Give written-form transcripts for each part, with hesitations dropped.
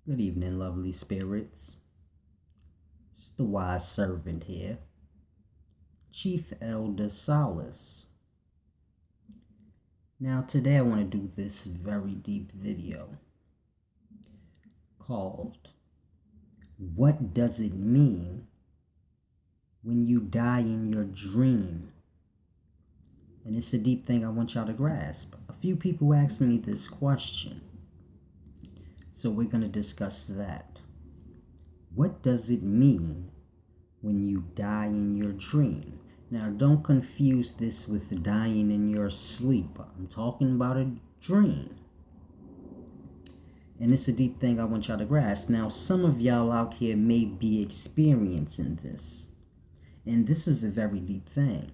Good evening, lovely spirits. It's the wise servant here, Chief Elder Solace. Now, today I want to do this very deep video called What Does It Mean When You Die in Your Dream? And it's a deep thing I want y'all to grasp. A few people asked me this question, so we're going to discuss that. What does it mean when you die in your dream? Now, don't confuse this with dying in your sleep. I'm talking about a dream. And it's a deep thing I want y'all to grasp. Now, some of y'all out here may be experiencing this. And this is a very deep thing.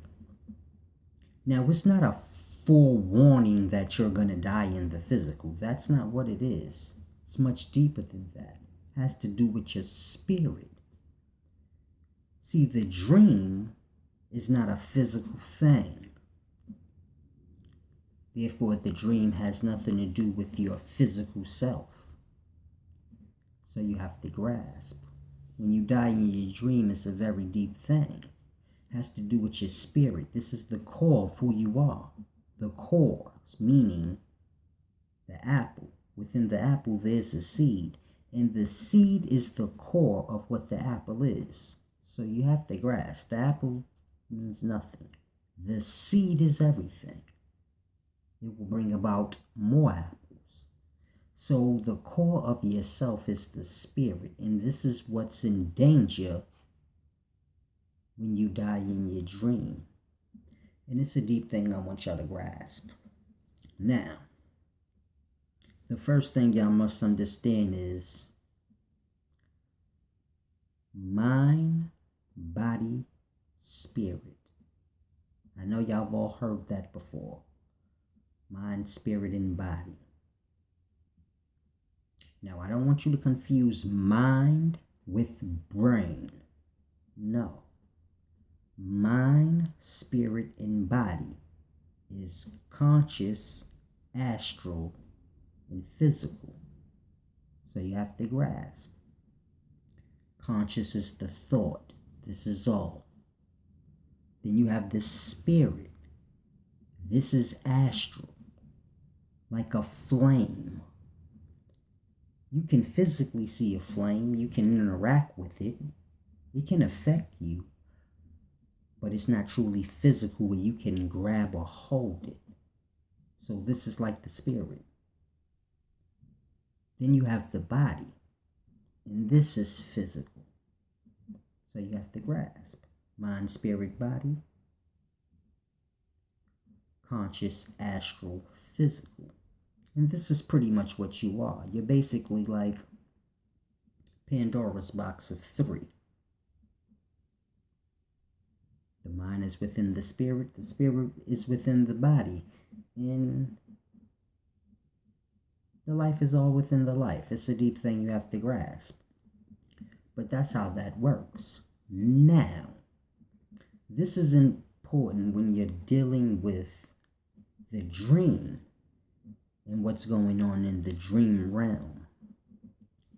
Now, it's not a forewarning that you're going to die in the physical. That's not what it is. It's much deeper than that. It has to do with your spirit. See, the dream is not a physical thing. Therefore, the dream has nothing to do with your physical self. So you have to grasp. When you die in your dream, it's a very deep thing. It has to do with your spirit. This is the core of who you are. The core, meaning the apple. Within the apple, there's a seed. And the seed is the core of what the apple is. So you have to grasp. The apple means nothing. The seed is everything. It will bring about more apples. So the core of yourself is the spirit. And this is what's in danger when you die in your dream. And it's a deep thing I want y'all to grasp. Now, the first thing y'all must understand is mind, body, spirit. I know y'all have all heard that before. Mind, spirit, and body. Now, I don't want you to confuse mind with brain. No. Mind, spirit, and body is conscious, astral, and physical. So you have to grasp. Conscious is the thought. This is all. Then you have the spirit. This is astral, like a flame. You can physically see a flame. You can interact with it. It can affect you. But it's not truly physical where you can grab or hold it. So this is like the spirit. Then you have the body. And this is physical. So you have to grasp. Mind, spirit, body. Conscious, astral, physical. And this is pretty much what you are. You're basically like Pandora's box of 3. The mind is within the spirit is within the body, and the life is all within the life. It's a deep thing you have to grasp. But that's how that works. Now, this is important when you're dealing with the dream and what's going on in the dream realm.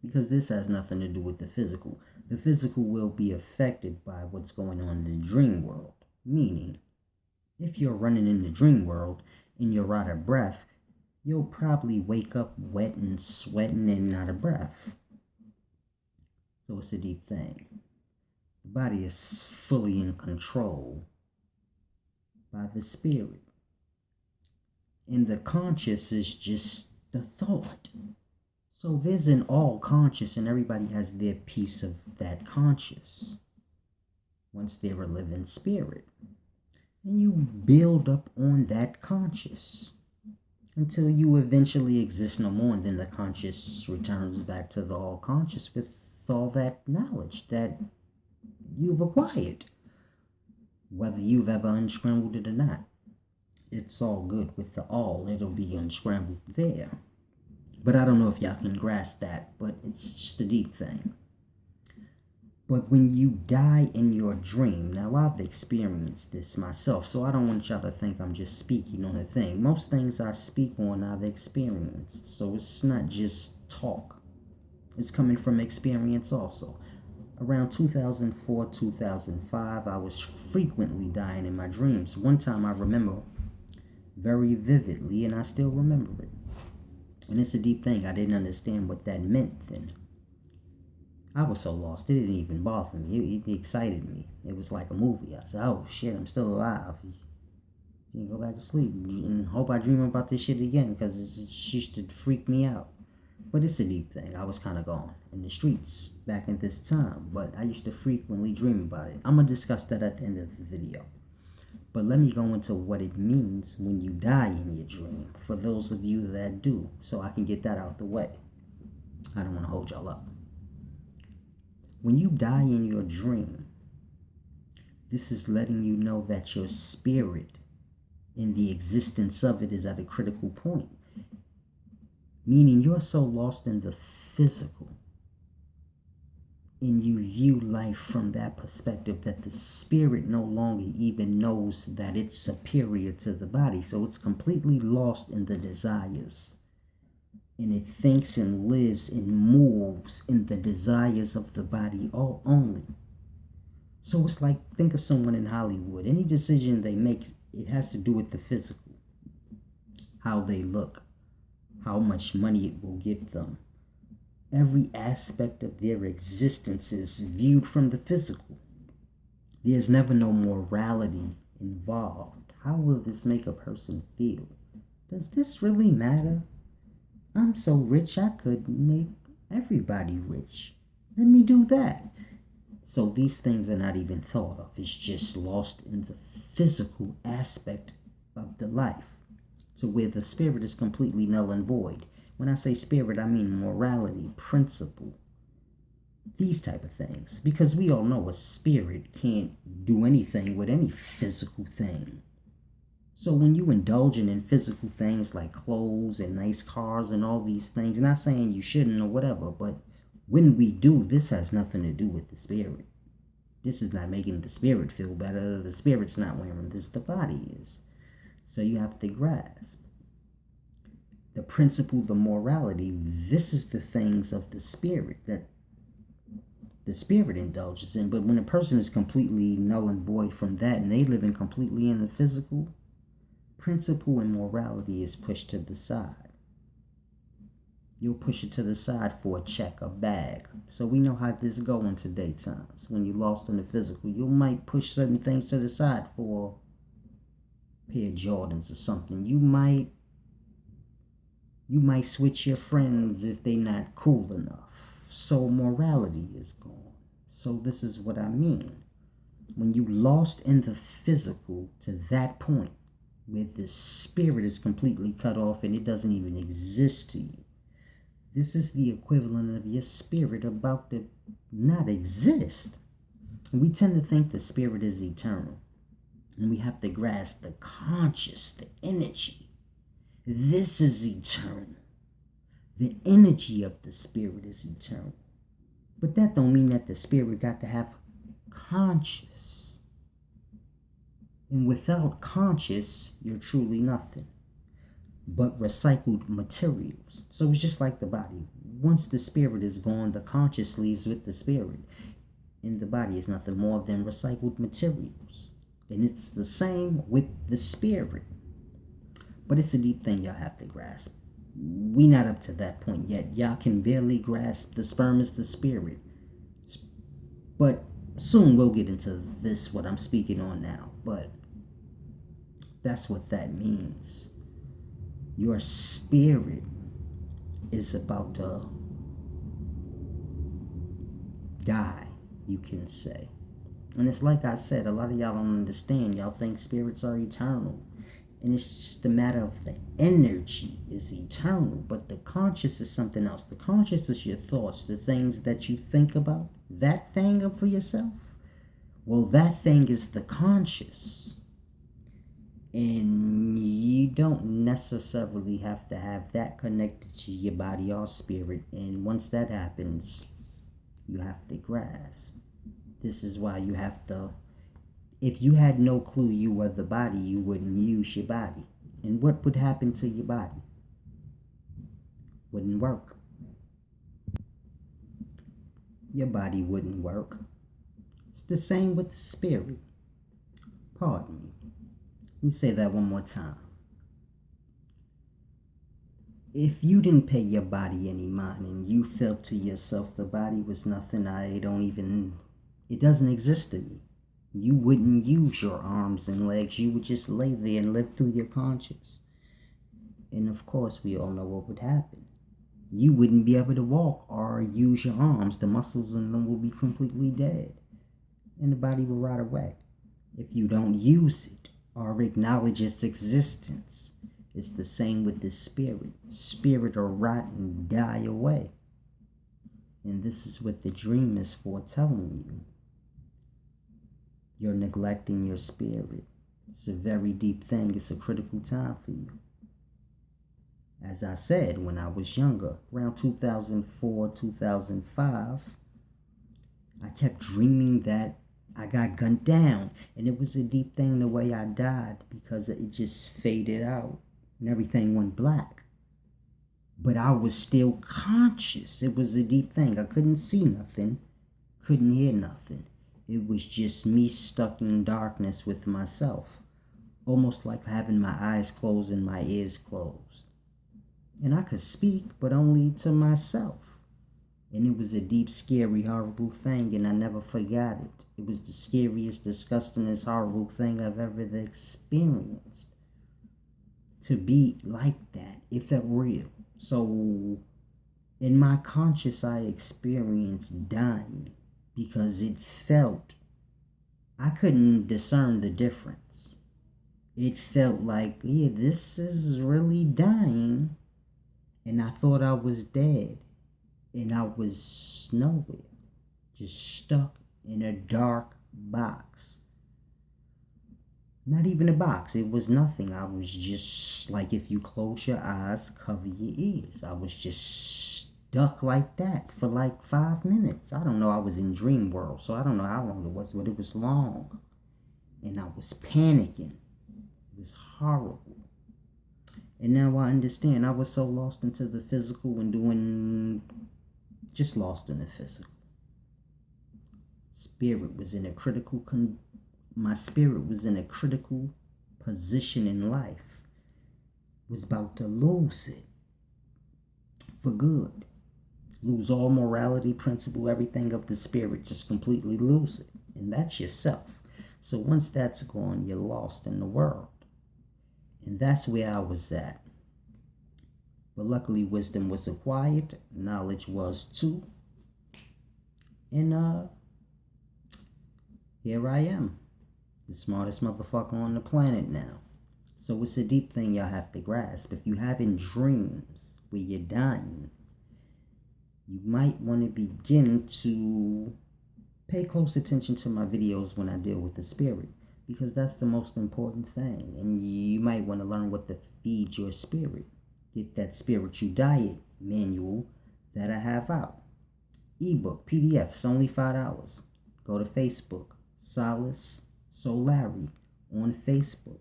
Because this has nothing to do with the physical. The physical will be affected by what's going on in the dream world. Meaning, if you're running in the dream world and you're out of breath, you'll probably wake up wet and sweating and out of breath. So it's a deep thing. The body is fully in control by the spirit. And the conscious is just the thought. So there's an all conscious, and everybody has their piece of that conscious once they're a living spirit. And you build up on that conscious until you eventually exist no more, and then the conscious returns back to the all conscious with all that knowledge that you've acquired. Whether you've ever unscrambled it or not, it's all good with the all. It'll be unscrambled there. But I don't know if y'all can grasp that, but it's just a deep thing. But when you die in your dream, now I've experienced this myself, so I don't want y'all to think I'm just speaking on a thing. Most things I speak on, I've experienced, so it's not just talk. It's coming from experience also. Around 2004, 2005, I was frequently dying in my dreams. One time I remember very vividly, and I still remember it. And it's a deep thing. I didn't understand what that meant then. I was so lost, it didn't even bother me. It excited me. It was like a movie. I said, oh shit, I'm still alive. You can go back to sleep and hope I dream about this shit again because it used to freak me out. But it's a deep thing. I was kind of gone in the streets back at this time, but I used to frequently dream about it. I'm going to discuss that at the end of the video. But let me go into what it means when you die in your dream, for those of you that do, so I can get that out the way. I don't want to hold y'all up. When you die in your dream, this is letting you know that your spirit and the existence of it is at a critical point. Meaning you're so lost in the physical and you view life from that perspective that the spirit no longer even knows that it's superior to the body. So it's completely lost in the desires. And it thinks and lives and moves in the desires of the body all only. So it's like, think of someone in Hollywood. Any decision they make, it has to do with the physical. How they look. How much money it will get them. Every aspect of their existence is viewed from the physical. There's never no morality involved. How will this make a person feel? Does this really matter? I'm so rich I could make everybody rich. Let me do that. So these things are not even thought of. It's just lost in the physical aspect of the life, to where the spirit is completely null and void. When I say spirit, I mean morality, principle, these type of things. Because we all know a spirit can't do anything with any physical thing. So when you indulging in physical things like clothes and nice cars and all these things, not saying you shouldn't or whatever, but when we do, this has nothing to do with the spirit. This is not making the spirit feel better. The spirit's not wearing this, the body is. So you have to grasp the principle, the morality. This is the things of the spirit that the spirit indulges in. But when a person is completely null and void from that and they live in completely in the physical, principle and morality is pushed to the side. You'll push it to the side for a check, a bag. So we know how this go in today's times. When you're lost in the physical, you might push certain things to the side for a pair of Jordans or something. You might switch your friends if they're not cool enough. So morality is gone. So this is what I mean. When you lost in the physical to that point, where the spirit is completely cut off and it doesn't even exist to you. This is the equivalent of your spirit about to not exist. We tend to think the spirit is eternal. And we have to grasp the conscious, the energy. This is eternal. The energy of the spirit is eternal. But that don't mean that the spirit got to have conscious. And without conscious, you're truly nothing but recycled materials. So it's just like the body. Once the spirit is gone, the conscious leaves with the spirit. And the body is nothing more than recycled materials. And it's the same with the spirit. But it's a deep thing y'all have to grasp. We not up to that point yet. Y'all can barely grasp the sperm is the spirit. But soon we'll get into this, what I'm speaking on now. But that's what that means. Your spirit is about to die, you can say. And it's like I said, a lot of y'all don't understand. Y'all think spirits are eternal. And it's just a matter of the energy is eternal. But the conscious is something else. The conscious is your thoughts, the things that you think about. That thing of for yourself. Well, that thing is the conscious. And you don't necessarily have to have that connected to your body or spirit. And once that happens, you have to grasp. This is why you have to, if you had no clue you were the body, you wouldn't use your body. And what would happen to your body? Wouldn't work. your body wouldn't work. It's the same with the spirit. Pardon me. Let me say that one more time. If you didn't pay your body any mind and you felt to yourself the body was nothing, it doesn't exist to me. You wouldn't use your arms and legs. You would just lay there and live through your conscience. And of course, we all know what would happen. You wouldn't be able to walk or use your arms. The muscles in them will be completely dead. And the body will rot away. If you don't use it or acknowledge its existence, it's the same with the spirit. Spirit will rot and die away. And this is what the dream is foretelling you. You're neglecting your spirit. It's a very deep thing. It's a critical time for you. As I said, when I was younger, around 2004, 2005, I kept dreaming that I got gunned down. And it was a deep thing the way I died, because it just faded out and everything went black. But I was still conscious. It was a deep thing. I couldn't see nothing, couldn't hear nothing. It was just me stuck in darkness with myself, almost like having my eyes closed and my ears closed. And I could speak, but only to myself. And it was a deep, scary, horrible thing, and I never forgot it. It was the scariest, disgustingest, horrible thing I've ever experienced. To be like that, it felt real. So, in my conscious, I experienced dying because it felt, I couldn't discern the difference. It felt like, yeah, this is really dying. And I thought I was dead. And I was nowhere. Just stuck in a dark box. Not even a box. It was nothing. I was just like, if you close your eyes, cover your ears. I was just stuck like that for like 5 minutes. I don't know. I was in dream world, so I don't know how long it was, but it was long. And I was panicking. It was horrible. And now I understand. I was so lost into the physical and just lost in the physical. Spirit was in a critical my spirit was in a critical position in life. Was about to lose it for good. Lose all morality, principle, everything of the spirit. Just completely lose it. And that's yourself. So once that's gone, you're lost in the world. And that's where I was at. But luckily, wisdom was acquired. Knowledge was too. And here I am. The smartest motherfucker on the planet now. So it's a deep thing y'all have to grasp. If you're having dreams where you're dying, you might want to begin to pay close attention to my videos when I deal with the spirit, because that's the most important thing. And you might want to learn what to feed your spirit. Get that spiritual diet manual that I have out. Ebook, PDF, it's only $5. Go to Facebook, Solace Solari on Facebook,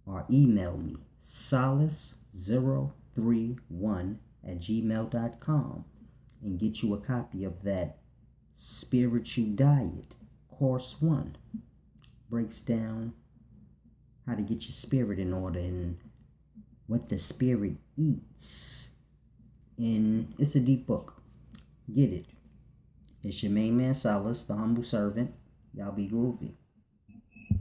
or email me, solace031@gmail.com, and get you a copy of that spiritual diet. Course 1 breaks down how to get your spirit in order and what the spirit eats. And it's a deep book. Get it. It's your main man, Solace, the humble servant. Y'all be groovy.